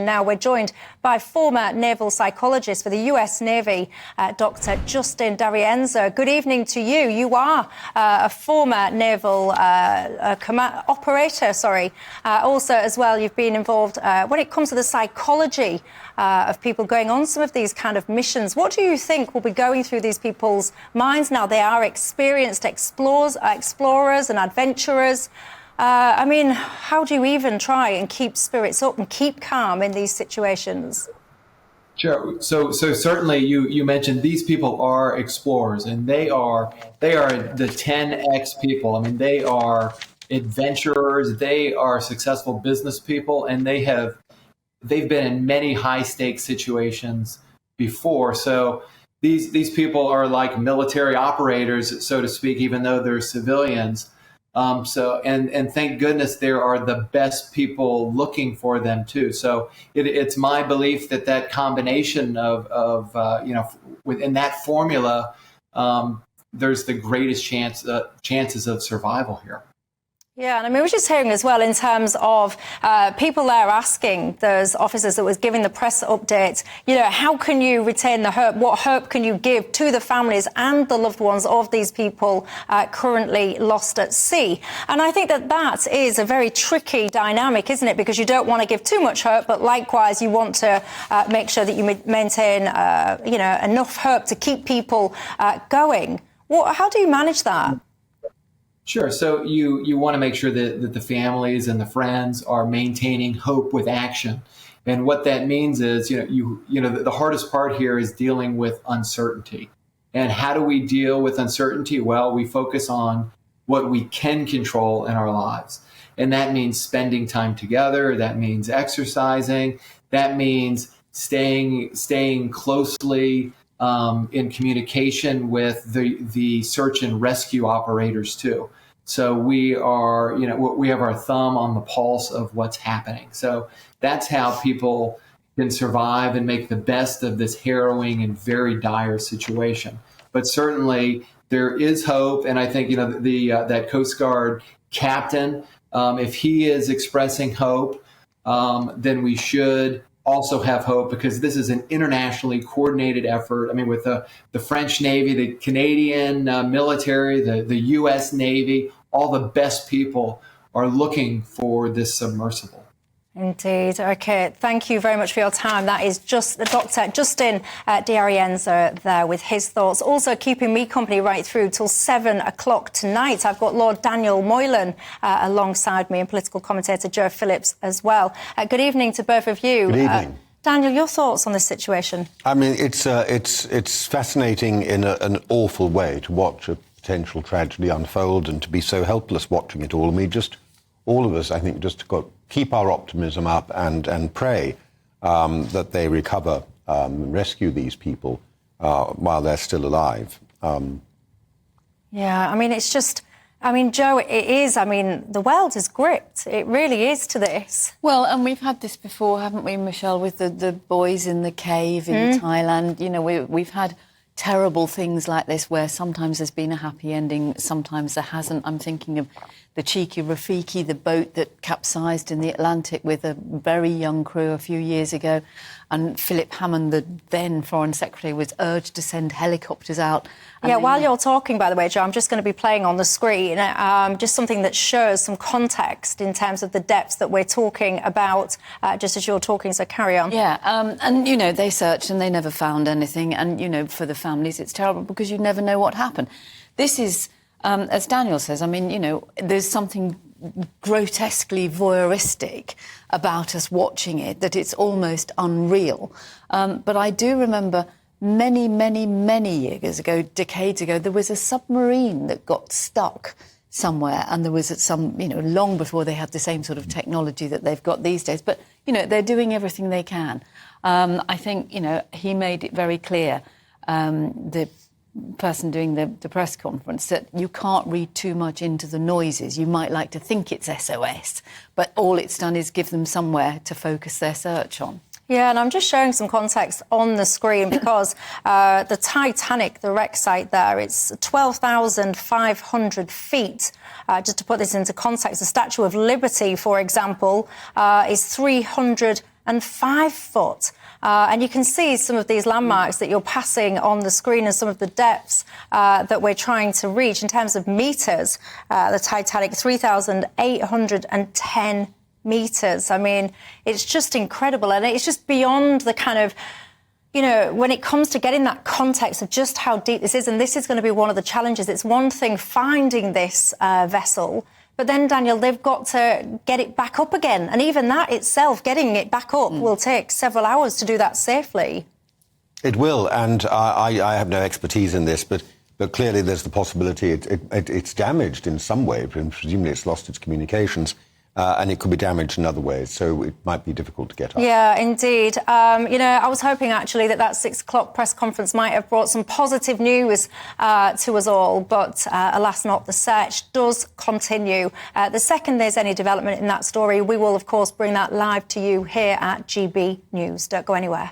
now. We're joined by former naval psychologist for the US Navy, Dr. Justin D'Arienzo. Good evening to you. You are a former naval operator, also as well you've been involved when it comes to the psychology of people going on some of these kind of missions. What do you think will be going through these people's minds now? They are experienced explorers and adventurers. I mean, how do you even try and keep spirits up and keep calm in these situations? Sure. So certainly you mentioned these people are explorers, and they are the 10x people. I mean, they are adventurers, they are successful business people, and they've been in many high stakes situations before. So these people are like military operators, so to speak, even though they're civilians. And thank goodness there are the best people looking for them too. So it's my belief that combination of within that formula, there's the greatest chances of survival here. Yeah, and I mean, we're just hearing as well in terms of people there asking those officers that was giving the press update, how can you retain the hope? What hope can you give to the families and the loved ones of these people currently lost at sea? And I think that is a very tricky dynamic, isn't it? Because you don't want to give too much hope, but likewise, you want to make sure that you maintain, enough hope to keep people going. How do you manage that? Sure. So you want to make sure that the families and the friends are maintaining hope with action. And what that means is, the hardest part here is dealing with uncertainty. And how do we deal with uncertainty? Well, we focus on what we can control in our lives. And that means spending time together. That means exercising. That means staying closely in communication with the search and rescue operators too. So we have our thumb on the pulse of what's happening. So that's how people can survive and make the best of this harrowing and very dire situation. But certainly there is hope, and I think that Coast Guard captain, if he is expressing hope, then we should also have hope, because this is an internationally coordinated effort. I mean, with the French Navy, the Canadian military, the U.S. Navy, all the best people are looking for this submersible. Indeed. Okay. Thank you very much for your time. That is just Dr. Justin D'Arienzo there with his thoughts. Also keeping me company right through till 7 o'clock tonight. I've got Lord Daniel Moylan alongside me and political commentator Joe Phillips as well. Good evening to both of you. Good evening. Daniel, your thoughts on this situation? I mean, it's fascinating in an awful way to watch a potential tragedy unfold and to be so helpless watching it all. And all of us, I think, just got to keep our optimism up and pray that they recover and rescue these people while they're still alive. Yeah, I mean, Joe, it is. I mean, the world is gripped. It really is to this. Well, and we've had this before, haven't we, Michelle, with the boys in the cave in Thailand. We've had terrible things like this where sometimes there's been a happy ending, sometimes there hasn't. I'm thinking of the cheeky Rafiki, the boat that capsized in the Atlantic with a very young crew a few years ago. And Philip Hammond, the then Foreign Secretary, was urged to send helicopters out. Yeah, while you're talking, by the way, Joe, I'm just going to be playing on the screen just something that shows some context in terms of the depths that we're talking about, just as you're talking, so carry on. Yeah, and, they searched and they never found anything. And, for the families, it's terrible because you never know what happened. This is, as Daniel says, I mean, there's something grotesquely voyeuristic about us watching it, that it's almost unreal. But I do remember many, many, many years ago, decades ago, there was a submarine that got stuck somewhere, and there was long before they had the same sort of technology that they've got these days. But, they're doing everything they can. I think, he made it very clear, the person doing the press conference, that you can't read too much into the noises. You might like to think it's SOS, but all it's done is give them somewhere to focus their search on. Yeah, and I'm just showing some context on the screen because the Titanic, the wreck site there, it's 12,500 feet. Just to put this into context, the Statue of Liberty, for example, is 300 5 foot. And you can see some of these landmarks that you're passing on the screen and some of the depths that we're trying to reach in terms of metres. The Titanic, 3,810 metres. I mean, it's just incredible. And it's just beyond the kind of, you know, when it comes to getting that context of just how deep this is, and this is going to be one of the challenges. It's one thing finding this vessel, but then, Daniel, they've got to get it back up again. And even that itself, getting it back up, will take several hours to do that safely. It will, and I have no expertise in this, but clearly there's the possibility it's damaged in some way. Presumably it's lost its communications. And it could be damaged in other ways, so it might be difficult to get up. Yeah, indeed. You know, I was hoping actually that 6 o'clock press conference might have brought some positive news to us all, but alas not. The search does continue. The second there's any development in that story, we will, of course, bring that live to you here at GB News. Don't go anywhere.